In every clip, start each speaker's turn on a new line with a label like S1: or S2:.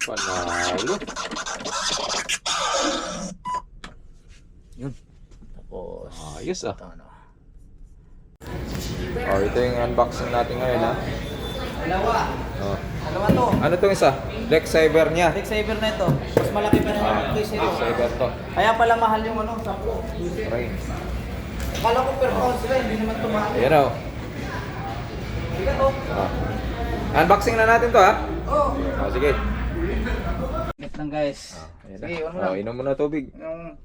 S1: Panalo. Yun.
S2: Tapos,
S1: Ayos ah.
S2: ito ano.
S1: Oh, ito yung unboxing natin ngayon ha.
S2: Dalawa.
S1: Oh.
S2: Dalawa to.
S1: Ano tong isa? Deck saver niya.
S2: Deck saver na ito. Mas malaki pa na yung case nito.
S1: Deck saver to.
S2: Kaya pala mahal yung ano, 10.
S1: Rain.
S2: Akala ko per pound sila, hindi naman tumahal.
S1: Ayan o.
S2: Hindi to.
S1: Unboxing na natin to ha.
S2: Oh.
S1: Oh, sige.
S2: Net lang guys.
S1: Ayan
S2: Sige,
S1: na.
S2: ano lang.
S1: Oh, inom mo na tubig.
S2: Yung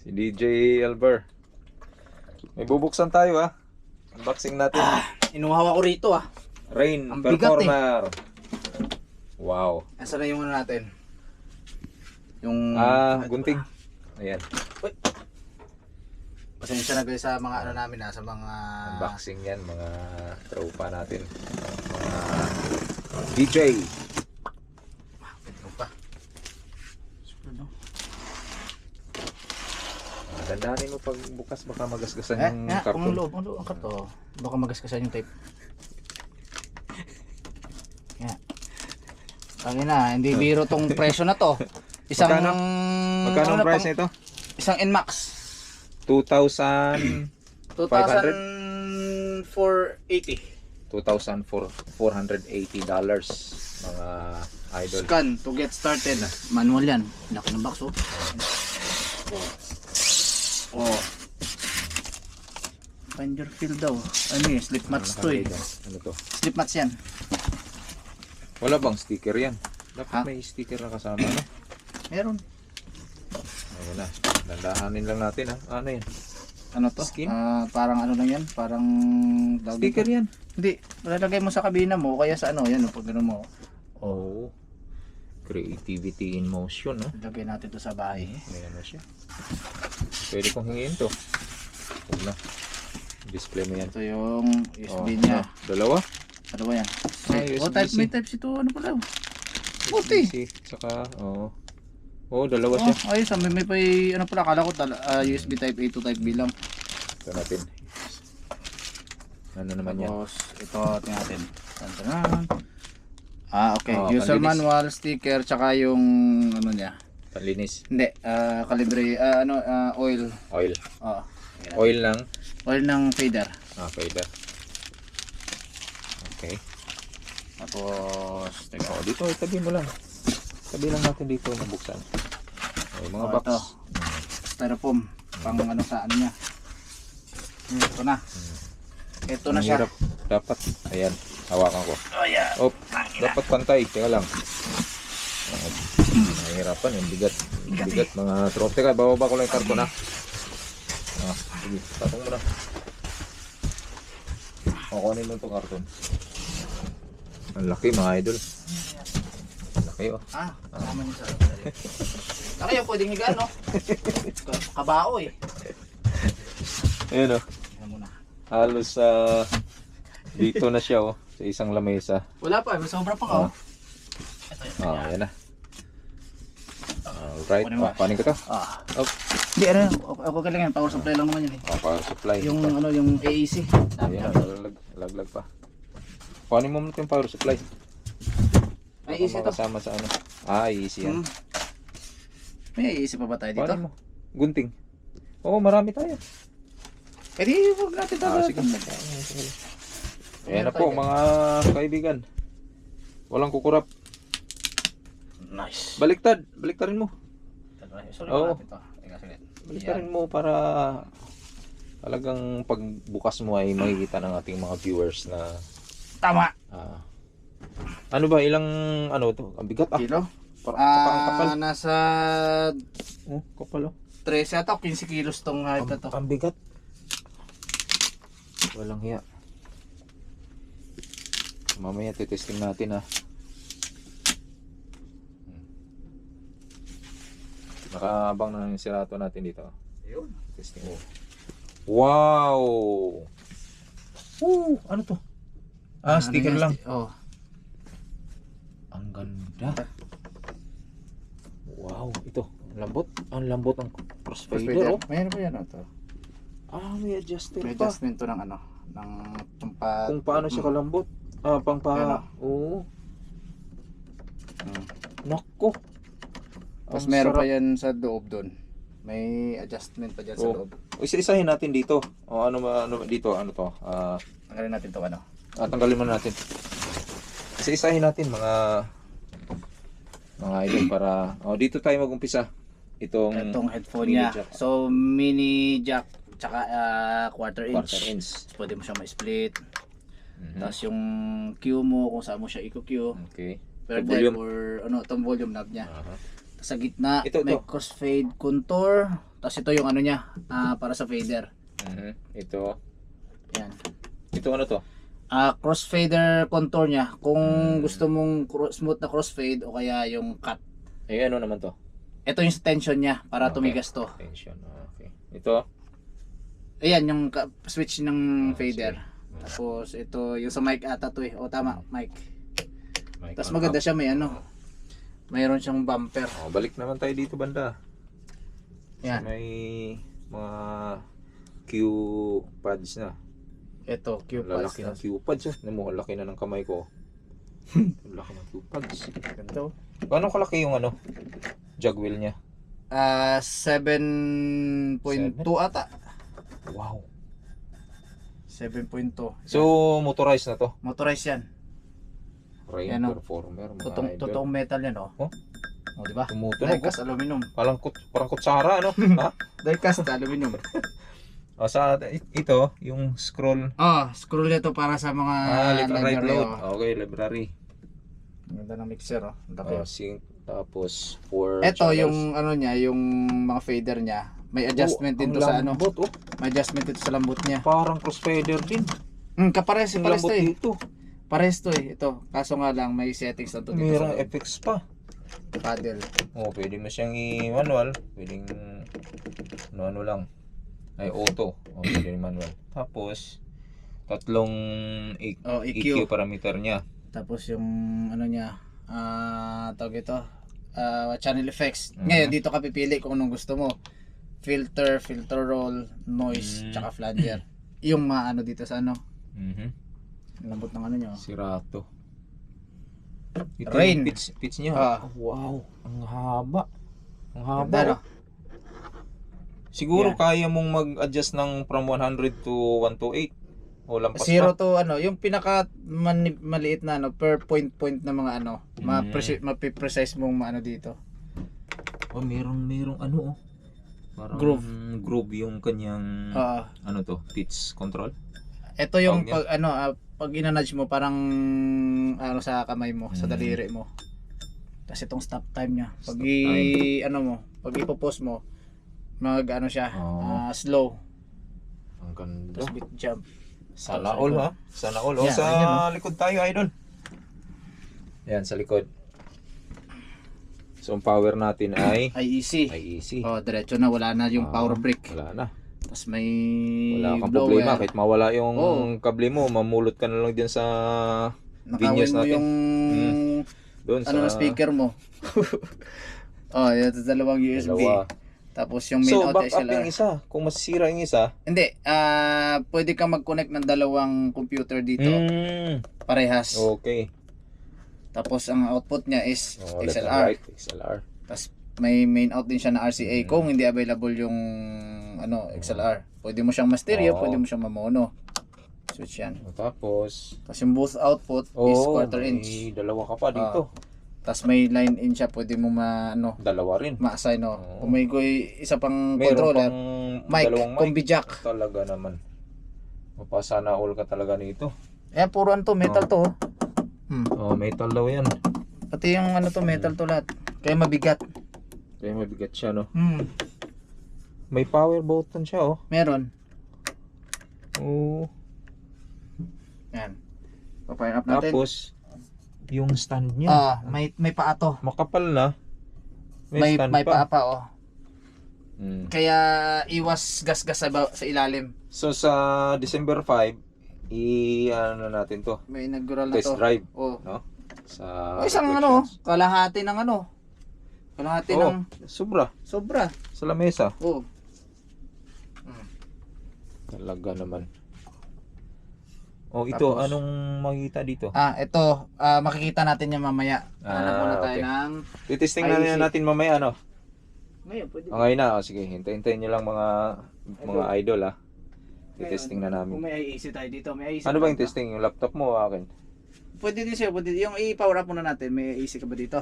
S1: Si DJ Elber. May bubuksan tayo ha. Unboxing natin.
S2: inuhawa ko rito ah.
S1: Rain
S2: Ang bigat
S1: Performer. Wow.
S2: Nasaan na yung ano natin? Yung...
S1: Gunting. Ayan.
S2: Uy. Pasensya na guys sa mga ano namin sa mga...
S1: Unboxing yan, mga tropa natin. Mga DJ.
S2: Ito pa.
S1: Dandanin mo pag bukas baka magasgasan yung karton.
S2: Ang loob ang karton. Baka magasgasan yung tape. Yan. Tangina, hindi biro tong presyo na to. Isang...
S1: Magkano ang price nito?
S2: Isang NMAX.
S1: 2,000...
S2: 2,480.
S1: $2,480 mga idol.
S2: Scan to get started. Manual yan. Laki ng box oh. Oh. Find your field daw. Ano yun? Slip mats to eh.
S1: Ano to?
S2: Slip mats yan.
S1: Wala bang sticker yan? Dapat
S2: Ha?
S1: may sticker na kasama, no?
S2: Meron.
S1: Ayun na. Dandahanin lang natin, ha? Ano yan?
S2: Ano to?
S1: Skin?
S2: Parang ano lang yan. Parang...
S1: Sticker yan.
S2: Hindi. Lalagay mo sa kabina mo. Kaya sa ano. Yan o. Pag ano mo.
S1: Oh. Creativity in motion, no?
S2: Lagay natin to sa bahay.
S1: May ano siya. Pwede kong hingin to. Huwag na. Display mo yan.
S2: Ito yung USB
S1: Oh,
S2: niya.
S1: Dalawa?
S2: Ano ba yan?
S1: USB-C.
S2: type, may type C to. Ano pala? Puti.
S1: USB-C. Saka, dalawa siya.
S2: Oh, ayos. May ano pala. Akala ko USB type A to type B lang.
S1: Ito natin. Ano naman yan?
S2: Tapos, ito tingnan natin. Tantanan. Okay.
S1: Oh,
S2: User
S1: panlinis.
S2: manual, sticker, tsaka yung ano niya.
S1: Panlinis.
S2: Hindi, calibre, oil.
S1: Oil.
S2: Oo.
S1: Oil lang.
S2: Oil ng fader.
S1: Fader. Okay.
S2: Tapos, teka.
S1: Dito, itabi mo lang. Tabi lang natin dito mabuksan. Mga box.
S2: Ito. Styrofoam. Pang ano sa ano niya. Ito na. Ito na
S1: Ang
S2: siya.
S1: hirap. Dapat. Ayan. Hawakan ko.
S2: Oh, yeah.
S1: Dapat pantay. Teka lang. Nahihirapan yung bigat. Bigat mga tropa. Teka, bababa ko lang yung karton ha. Sige. Tatong mo na. Kukunin mo itong karton. Ang laki mga idol. Ang laki oh.
S2: Kasama niyo sa Kaya pwedeng higa, no? Kabao eh.
S1: Ayan oh.
S2: Tingnan mo na.
S1: Halos dito na siya oh. Sa isang lamesa.
S2: Wala pa, may sobra pa ka oh. Ito yun.
S1: Ayan na. Alright. Panin ko to.
S2: Hindi, ano, ako ka lang yan. Power supply lang naman yan eh.
S1: Power supply.
S2: Yung
S1: Ito.
S2: ano, yung AAC.
S1: Ayan, laglag pa. Panin mo muna yung power supply.
S2: AAC to.
S1: Kasama sa ano. AAC yan.
S2: May AAC pa ba tayo dito?
S1: Panin mo. Gunting. Oo, marami tayo.
S2: Pwede, huwag natin tayo.
S1: Sige. Ayan na po mga kaibigan. Walang kukurap.
S2: Nice.
S1: Baliktarin mo.
S2: Sorry,
S1: Oo.
S2: natin to.
S1: Baliktarin mo para talagang pagbukas mo ay makikita ng ating mga viewers na
S2: Tama.
S1: ano ba ilang ano to? Ang bigat
S2: Kilo?
S1: Ang kapal.
S2: Nasa
S1: Kapal
S2: 13 ata o 15 kilos tong height na to.
S1: Ang bigat. Walang hiya. Mamaya titesting natin ha. Nakaabang na yung sirato natin dito.
S2: Ayun.
S1: Testing mo. Wow! Ano to? Sticker lang.
S2: Oh.
S1: Ang ganda. Wow, ito. Ang lambot. Ang lambot ng crossfader. Oh.
S2: Mayroon pa yan ito.
S1: May adjuster
S2: May
S1: pa.
S2: adjustment to ng ano, ng pampa...
S1: Kung paano siya kalambot.
S2: Ano?
S1: Oo. Nako.
S2: Tapos
S1: Ang
S2: meron pa
S1: sarap.
S2: yan sa loob doon. May adjustment pa dyan sa
S1: Oh.
S2: loob.
S1: Isa-isahin natin dito. O ano dito? Ano to?
S2: Tanggalin natin to ano.
S1: Tanggalin muna natin. Isa-isahin natin mga idol para dito tayo mag-umpisa. Itong
S2: Headphone
S1: mini
S2: niya.
S1: jack.
S2: So mini jack tsaka quarter inch.
S1: quarter inch.
S2: Pwede mo siya ma-split.
S1: Mhm.
S2: Tapos yung Q mo kung saan mo siya i-Q.
S1: Okay.
S2: Per
S1: Itong
S2: drive
S1: volume.
S2: or itong volume knob niya.
S1: Aha.
S2: Tapos sa gitna
S1: Ito.
S2: may crossfade contour. Tapos ito yung ano niya para sa fader.
S1: Mhm. Ito.
S2: Yan.
S1: Ito ano to?
S2: Crossfader contour niya. Kung gusto mong smooth na crossfade o kaya yung cut.
S1: Ano naman to?
S2: Ito yung tension niya para
S1: Okay.
S2: tumigas to.
S1: Tension. Okay. Ito.
S2: Ayan yung switch ng
S1: Ah,
S2: fader. Tapos ito yung sa mic ata to eh. O tama, mic.
S1: Mic
S2: Tapos
S1: on
S2: maganda
S1: up.
S2: siya, may ano. Mayroon siyang bumper.
S1: Balik naman tayo dito banda.
S2: Yan.
S1: May mga Q pads na.
S2: Ito, Q
S1: Lalaki ng
S2: pads.
S1: Q pads. Ang laki na ng kamay ko. Ang laki ng Q pads.
S2: Ito.
S1: Paano kalaki yung jug wheel niya?
S2: 7.2 ata.
S1: Wow.
S2: 7.2.
S1: So, motorized na to.
S2: Motorized yan.
S1: Rain
S2: Yan,
S1: performer, mga idol.
S2: Totoong metal yan oh.
S1: Oh?
S2: O diba?
S1: Tumutunog.
S2: Diecast aluminum.
S1: Parang kutsara, ano? Ha?
S2: Diecast aluminum.
S1: Ito, yung scroll.
S2: Scroll nito para sa mga
S1: Left and right
S2: library,
S1: load.
S2: oh.
S1: Okay, library.
S2: Ganda ng mixer oh. Laki.
S1: Sync. Tapos, 4
S2: Ito
S1: channels.
S2: yung ano niya, yung mga fader niya. May adjustment din to sa ano.
S1: Lambot,
S2: May adjustment dito sa lambot niya.
S1: Parang crossfader din.
S2: Kapares
S1: Yung
S2: pares
S1: lambot
S2: to eh.
S1: dito.
S2: Pares to eh. Ito. Kaso nga lang may settings na to dito
S1: Mayroong
S2: sa
S1: effects pa.
S2: paddle.
S1: Pwede mo siyang i-manual. Pwedeng ano lang. Ay, auto. Pwede manual. Tapos, tatlong EQ
S2: EQ.
S1: parameter niya.
S2: Tapos yung ano niya, tawag ito, channel effects.
S1: Mhm.
S2: Ngayon dito ka pipili kung anong gusto mo. Filter, filter roll, noise, tsaka flanger. Yung mga ano dito sa ano, lambot ng ano niya.
S1: Sirato. Ito
S2: Rain.
S1: yung pitch niya. Wow, ang haba. Ang haba.
S2: Ganda, no?
S1: Siguro
S2: Yeah.
S1: kaya mong mag-adjust ng from 100 to 128. O lampas
S2: Zero
S1: pa.
S2: to ano, yung pinaka maliit na ano, per point na mga ano, ma-precise mong ano dito.
S1: Merong ano Parang groove yung kanyang ano to, pitch control.
S2: Ito yung
S1: Tawag niya.
S2: pag inanudge mo parang ano sa kamay mo, sa daliri mo. Tapos itong stop time niya. Pag pag ipo-pause mo, ano siya, slow.
S1: Ang ganda.
S2: Tapos beat jump.
S1: Sana all ha. Sana all.
S2: Yeah,
S1: Sa
S2: ganyan,
S1: likod tayo, idol. Yan, sa likod. So, ang power natin ay
S2: IEC.
S1: IEC.
S2: Diretso na, wala na yung power brick.
S1: Wala na.
S2: Tapos may
S1: Wala kang
S2: blower.
S1: problema. Kahit mawala yung kable mo, mamulot ka na lang dyan sa
S2: Nakawin
S1: Vinyas
S2: mo
S1: natin.
S2: yung
S1: doon
S2: ano na speaker mo. Yan, dalawang USB.
S1: Dalawa.
S2: Tapos yung main
S1: So,
S2: out
S1: back up
S2: XLR.
S1: yung isa. Kung masisira yung isa,
S2: Hindi, pwede kang mag-connect ng dalawang computer dito. Parehas.
S1: okay.
S2: Tapos ang output niya is
S1: Left and
S2: XLR.
S1: right, XLR.
S2: Tapos may main out din siya na RCA kung hindi available yung XLR. Pwede mo siyang ma-stereo, pwede mo siyang ma-mono. Switch yan.
S1: Tapos,
S2: Tapos yung boost output is quarter inch.
S1: dalawa ka pa dito.
S2: Tapos may line in siya, pwede mo
S1: Dalawa rin.
S2: ma-assign. Kung may isa pang
S1: Meron
S2: controller,
S1: pang
S2: mic,
S1: dalawang mic.
S2: combi jack.
S1: Talaga naman. Mapasana all ka talaga nito.
S2: Puro metal to.
S1: Metal daw yan.
S2: Pati yung metal to lahat. Kaya mabigat.
S1: Kaya mabigat siya, no?
S2: May
S1: power button siya,
S2: Meron.
S1: Oo.
S2: Yan. Pa-fire up natin.
S1: Tapos, yung stand niya.
S2: May paa to.
S1: Makapal na.
S2: May
S1: stand
S2: paa pa,
S1: Kaya,
S2: iwas gas-gas sa ilalim.
S1: so sa December 5, ano natin to?
S2: May inaugural na
S1: Test
S2: to.
S1: drive.
S2: Oh.
S1: No? Sa
S2: Isang
S1: questions.
S2: kalahati ng kalahati ng
S1: Sobra.
S2: sobra.
S1: Sa lamesa.
S2: Oh.
S1: Talaga naman. Oh, ito,
S2: Tapos,
S1: anong makikita dito?
S2: Ito, makikita natin yan mamaya. Hanap muna tayo
S1: Okay.
S2: ng
S1: Titesting na
S2: IEC.
S1: natin mamaya, ano?
S2: Ngayon, pwede.
S1: Ngayon na, sige, hintayin nyo lang mga idol, ha. Titesting na namin.
S2: Kung may IEC tayo dito, may IEC.
S1: Ano ba yung testing? Yung laptop mo o akin?
S2: Pwede din siya, pwede. Yung i-power up muna natin, may IEC ka ba dito?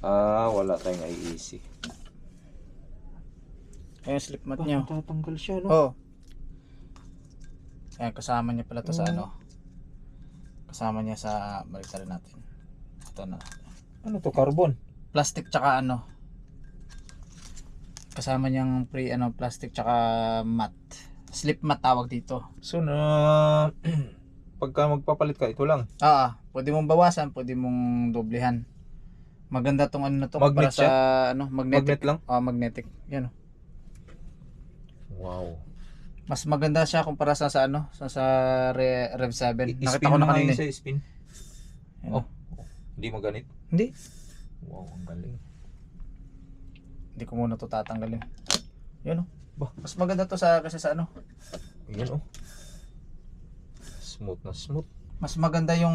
S1: Wala tayong IEC.
S2: Ayun, slip mat niya.
S1: Tatanggal siya, no?
S2: Oh. Ayan, kasama niya pala to sa ano. Kasama niya sa, baliktarin natin. Ito na.
S1: Ano to, carbon?
S2: Plastic tsaka ano. Kasama niyang plastic tsaka mat. Slip mat tawag dito.
S1: So, na pagka magpapalit ka, ito lang.
S2: Pwede mong bawasan, pwede mong doblehan. Maganda tong ano na to
S1: Magnet
S2: para sa ano, magnetic.
S1: Magnet lang?
S2: Magnetic. Yan oh.
S1: Wow.
S2: Mas maganda siya kumpara sa ano, sa Rev 7. Nakita
S1: I-spin
S2: ko na
S1: mo nga
S2: kanina.
S1: yun sa spin.
S2: Yan,
S1: Oh, hindi maganit.
S2: Hindi.
S1: Wow, ang galing.
S2: Hindi ko muna to tatanggalin. Yan oh.
S1: Bah,
S2: Mas maganda to kasi sa ano.
S1: yan oh. Smooth na smooth.
S2: Mas maganda yung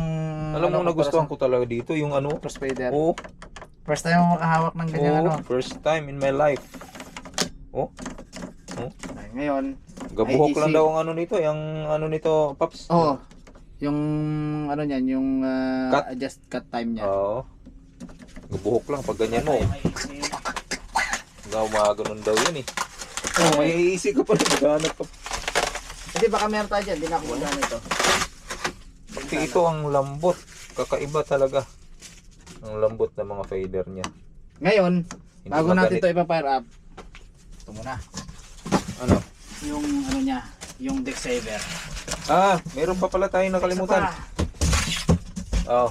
S1: Alam mo, nagustuhan ko talaga dito yung ano.
S2: cross fader.
S1: Oh,
S2: First time mo makahawak ng ganyan ano.
S1: first time in my life. Oh,
S2: Ay, ngayon,
S1: gabuhok
S2: IEC.
S1: lang daw ang ano nito, yung ano nito, Paps.
S2: yung ano niyan, yung
S1: Cut?
S2: adjust cut time niya.
S1: Oo. Gabuhok lang pag ganyan mo. Ganun daw yun eh. Oh, may iisip ka pa rin. Ganap ka.
S2: Hindi baka meron tayo dyan, di na ako magana ito.
S1: Pati ito ang lambot. Kakaiba talaga. Ang lambot ng mga fader niya.
S2: Ngayon,
S1: Hindi
S2: bago natin
S1: maganit.
S2: ito ipa-fire up, ito muna.
S1: Ano?
S2: Yung ano niya, yung deck saver.
S1: Meron pa pala tayong nakalimutan.
S2: Isa pa.
S1: Oh.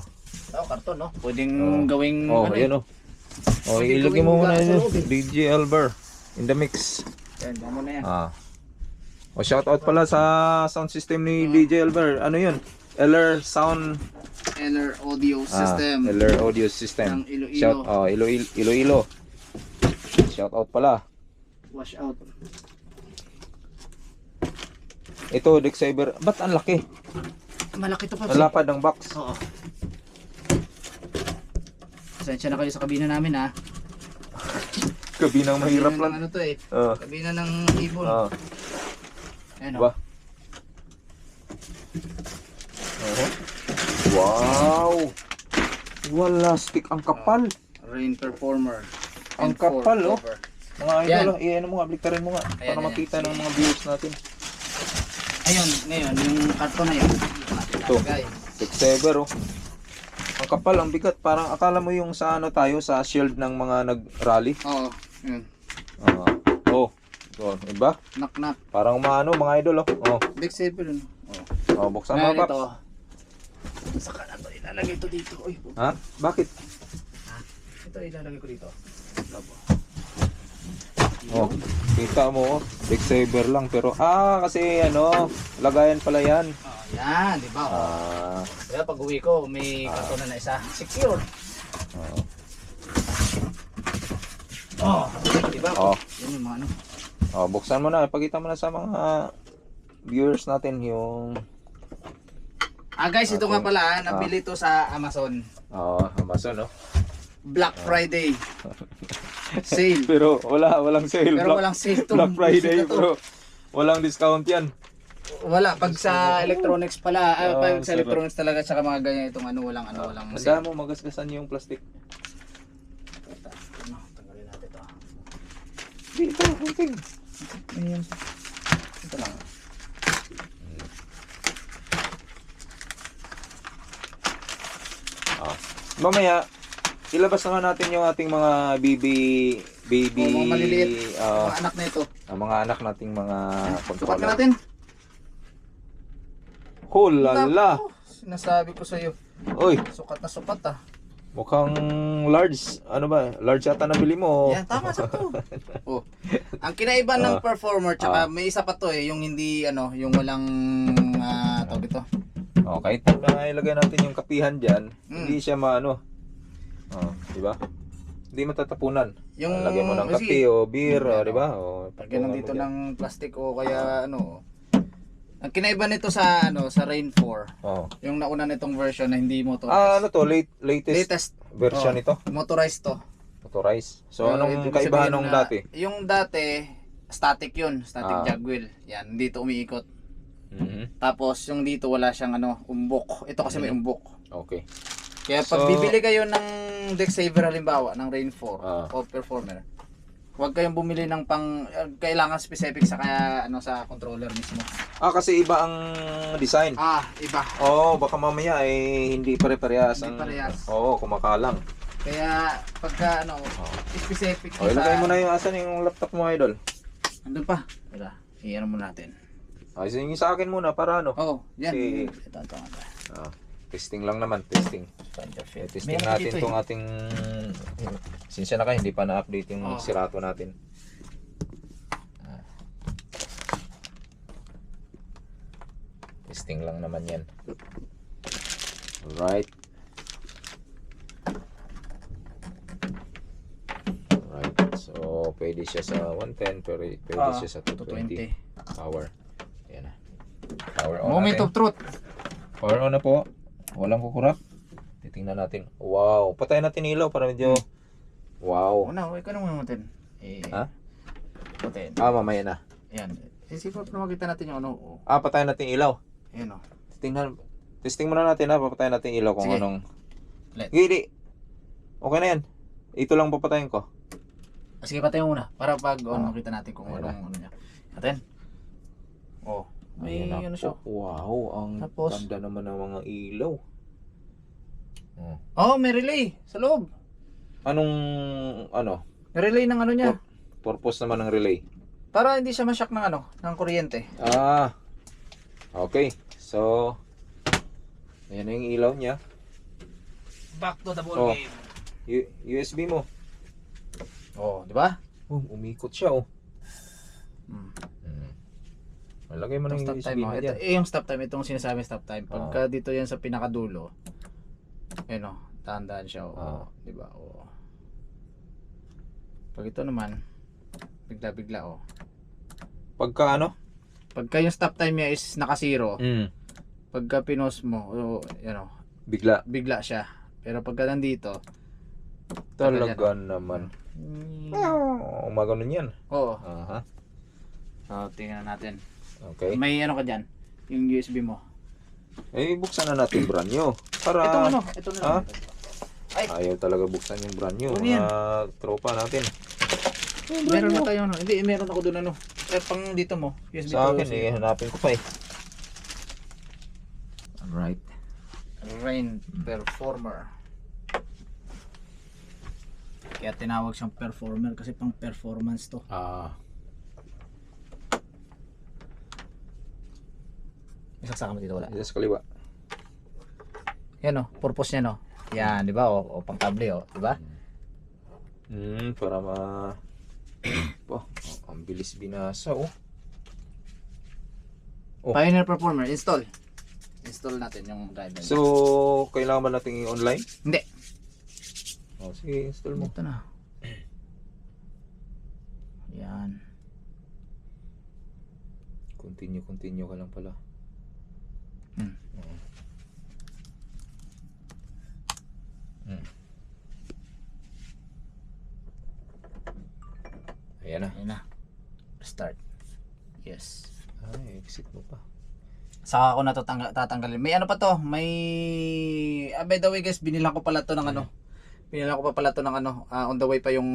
S2: Ito, karton, no? Pwedeng
S1: Oh.
S2: gawing
S1: Oh,
S2: ano
S1: yan oh. Oh,
S2: Pwede
S1: ilagay mo
S2: gawing
S1: muna
S2: buga sa
S1: yun.
S2: loob eh.
S1: DJ Elber in the mix.
S2: Yan, yan muna yan.
S1: O shout out pala sa sound system ni DJ Elber. Ano yun? LR Sound
S2: LR audio system.
S1: LR Audio System.
S2: Ng Iloilo.
S1: Shout Iloilo. Shout out pala.
S2: Wash out.
S1: Ito deck saver. Ba't ang laki?
S2: Malaki to pa.
S1: Nalapad ng box.
S2: Oo. Pasensya na kayo sa kabina namin ha.
S1: Kabinang mahirap
S2: Kabina ng
S1: lang.
S2: ano to eh.
S1: Oh.
S2: Kabina ng ibon. Ayan o.
S1: Ba? Wow. Wala stick ang kapal.
S2: Rain Performer.
S1: Ang
S2: And four
S1: kapal, oh.
S2: cover.
S1: Mga idol, ano mo nga, bliktarin mo nga
S2: Ayan,
S1: para
S2: ayan.
S1: makita ng mga viewers natin.
S2: Ayun, ngayon, yung karton na yun.
S1: Ito. Deck saver oh. Ang kapal, ang bigat. Parang akala mo yung sa ano tayo, sa shield ng mga nag-rally.
S2: Oo, yun.
S1: Oh. So, iba?
S2: Knock-knock.
S1: Parang mga idol oh.
S2: Deck saver yun.
S1: Buksan
S2: Ngayon
S1: mo,
S2: ito.
S1: Paps.
S2: Saka na ito, ilalagay ito dito. Uy,
S1: Ha? Bakit?
S2: ito ilalagay ko dito. Labo.
S1: Oh, kita mo, deck saver lang pero kasi lagayan pala 'yan.
S2: Yan, di ba? Kaya pag uwi ko, may karton na isa. Secure. Di ba? Yan yung mga ano.
S1: Buksan mo na, ipakita mo na sa mga viewers natin yung
S2: Guys, ito nga pala, nabili to sa Amazon.
S1: Amazon
S2: Black Friday. Sale.
S1: Pero walang sale.
S2: Pero walang sale to.
S1: Black Friday,
S2: Bullshit na to.
S1: pero walang discount 'yan.
S2: Wala, pag sa electronics pala, pag sa
S1: sarap.
S2: electronics talaga tsaka mga ganyan itong walang
S1: Handa mo magasgasan yung plastic.
S2: Tanggalin natin to.
S1: Dito, kunting.
S2: Ayan. Ito lang.
S1: Mamaya ilabas naman natin yung ating mga baby
S2: Mga maliliit, mga anak na ito.
S1: mga anak nating mga
S2: Sukat na natin.
S1: Hulala.
S2: Naku, sinasabi ko sa iyo.
S1: Oy,
S2: Sukat na sukat ah.
S1: mukhang large. Ano ba? Large ata nabili mo.
S2: Yan, tama sa to. Ang kinaiba ng performer tsaka may isa pa to yung hindi yung walang tawag ito.
S1: Kahit na ilagay natin yung kapihan diyan, hindi siya di ba? Hindi matatapunan.
S2: Yung
S1: Lagyan mo ng kape o beer, di ba?
S2: Lagyan lang dito ng plastic o kaya Ang kinaiba nito sa ano, sa Rain 4,
S1: Oh.
S2: yung nauna nitong version na hindi motorized.
S1: Ano to? Latest
S2: Latest
S1: version nito?
S2: motorized to.
S1: Motorized. So,
S2: Pero
S1: anong
S2: ibig
S1: kaibahan
S2: sabihin
S1: nung
S2: na-
S1: dati?
S2: Yung dati, static yun. Static
S1: Ah.
S2: jogwheel. Yan, dito umiikot.
S1: Mhm.
S2: Tapos yung dito wala siyang ano, umbok. Ito kasi may umbok.
S1: Okay.
S2: Kaya pag
S1: So-
S2: bibili kayo ng deck saver halimbawa, ng Rain 4
S1: Ah.
S2: o Performer, huwag kayong bumili ng kailangan specific sa kaya ano sa controller mismo.
S1: Kasi iba ang design.
S2: Iba.
S1: Oo, baka mamaya hindi pare-parehas.
S2: Hindi parehas.
S1: Oo, kumakalang.
S2: Kaya pagka ano, specific
S1: O, ilagay mo na yung asan yung laptop mo, idol.
S2: Andun pa. Tara, iyan mo natin.
S1: Ay, yung sa akin muna para ano.
S2: Yan.
S1: Si-
S2: Ito.
S1: Testing lang naman, testing. Testing natin tong ating sinsya na kayo, hindi pa na-update yung Serato natin. Testing lang naman yan. Alright. Alright. So, pwede siya sa 110, pwede siya sa 220 power. Ayan na. Power on
S2: Moment
S1: natin.
S2: of truth.
S1: Power on na po. Walang kukurap. Titingnan natin. Wow. Patayin natin ilaw para medyo... Wow.
S2: Una, ikaw na muna natin.
S1: Ha?
S2: Putin.
S1: Mamaya na.
S2: Ayan. Isipin na makita natin yung ano.
S1: Patayin natin ilaw.
S2: Ayan o.
S1: Testing muna natin ha. Papatayin natin ilaw kung
S2: Sige.
S1: anong...
S2: Let.
S1: Hindi. Okay na yan. Ito lang papatayin ko.
S2: Sige, patay mo muna. Para pag makita natin kung
S1: Ayan
S2: anong ano niya. Natin. May
S1: Ayan na
S2: ano siya.
S1: po. Wow. Ang
S2: Tapos?
S1: ganda naman ng mga ilaw.
S2: May relay sa loob.
S1: Anong... Ano?
S2: May relay ng ano niya.
S1: Purpose naman ng relay.
S2: Para hindi siya ma-shock ng ano, ng kuryente.
S1: Okay. So... Ayan na yung ilaw niya.
S2: Back to the ball game.
S1: USB mo.
S2: Di ba?
S1: Umikot siya
S2: Hmm.
S1: Malagay mo na
S2: Itong
S1: yung
S2: stop
S1: USB
S2: time mo.
S1: na
S2: Ito,
S1: dyan.
S2: yung stop time, itong sinasabi stop time. Pagka dito yan sa pinakadulo, tandaan siya. Di ba? Pag ito naman, bigla-bigla
S1: Pagka ano?
S2: Pagka yung stop time niya is naka-zero, pagka pinos mo,
S1: Bigla.
S2: bigla siya. Pero pagka nandito,
S1: Talaga naman. Umaganon yan. Aha.
S2: Tingnan natin.
S1: Okay.
S2: May ano ka dyan, yung USB mo.
S1: Buksan na natin brand new. Para...
S2: Ito na lang.
S1: Ayaw talaga buksan yung brand new.
S2: Ano yan?
S1: Tropa natin.
S2: Meron na tayo Hindi, meron ako doon pang dito mo. USB
S1: Sa akin,
S2: to
S1: hanapin ko pa Alright.
S2: Rain Performer. Kaya tinawag siyang Performer kasi pang performance to. Isaksakan mo dito wala.
S1: Sa kaliwa.
S2: Yan purpose niya Yan, di ba? O pang kable di ba?
S1: Para ang bilis binasa
S2: Pioneer Performer, install. Install natin yung driver.
S1: So, kailangan ba natin i-online?
S2: Hindi.
S1: Sige, install mo.
S2: Ito na. Yan.
S1: Continue ka lang pala. Ayan na.
S2: Start. Yes.
S1: Exit mo pa.
S2: Saka ako na to tatanggalin. May ano pa to? May by the way guys, binilang ko pala to ng Binilang ko pa pala to ng on the way pa yung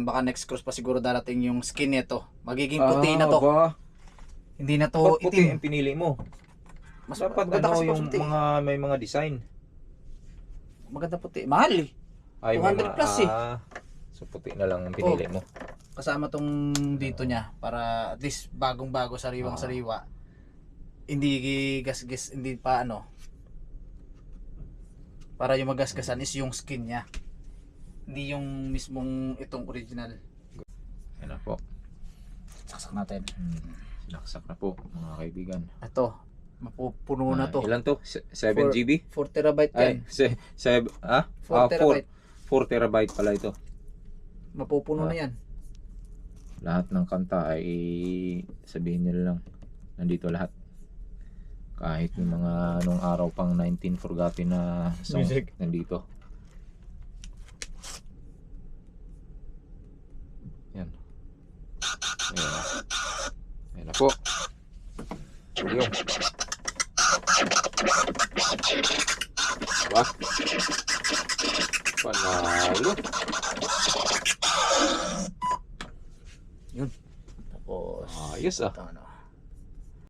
S2: baka next cruise pa siguro darating yung skin nito. Magiging puti na to. Hindi na to
S1: Ba't puti
S2: itim.
S1: ang pinili mo?
S2: Mas
S1: Dapat
S2: maganda kasi pag
S1: yung
S2: puti.
S1: may mga design.
S2: Maganda puti. Mahal 200 plus
S1: So puti na lang ang pinili mo.
S2: Kasama tong dito niya para at least bagong-bago sariwang-sariwa. Hindi gas-gas, hindi pa para yung magasgasan is yung skin niya. Hindi yung mismong itong original.
S1: Yan na po.
S2: Saksak natin.
S1: Sinaksak na po mga kaibigan.
S2: Ito, mapupuno na to.
S1: Ilan to? 7 GB?
S2: 4 terabyte yan.
S1: 4
S2: terabyte.
S1: 4 terabyte pala ito.
S2: Mapupuno na yan.
S1: Lahat ng kanta ay sabihin nila lang nandito lahat. Kahit yung mga nung araw pang 19 forgotten na song
S2: Music.
S1: nandito. Yan. Ayan na. Ayan na po. Ayun. Diba? Panalo. Yun.
S2: Tapos,
S1: Ayos ah.
S2: ito, ano.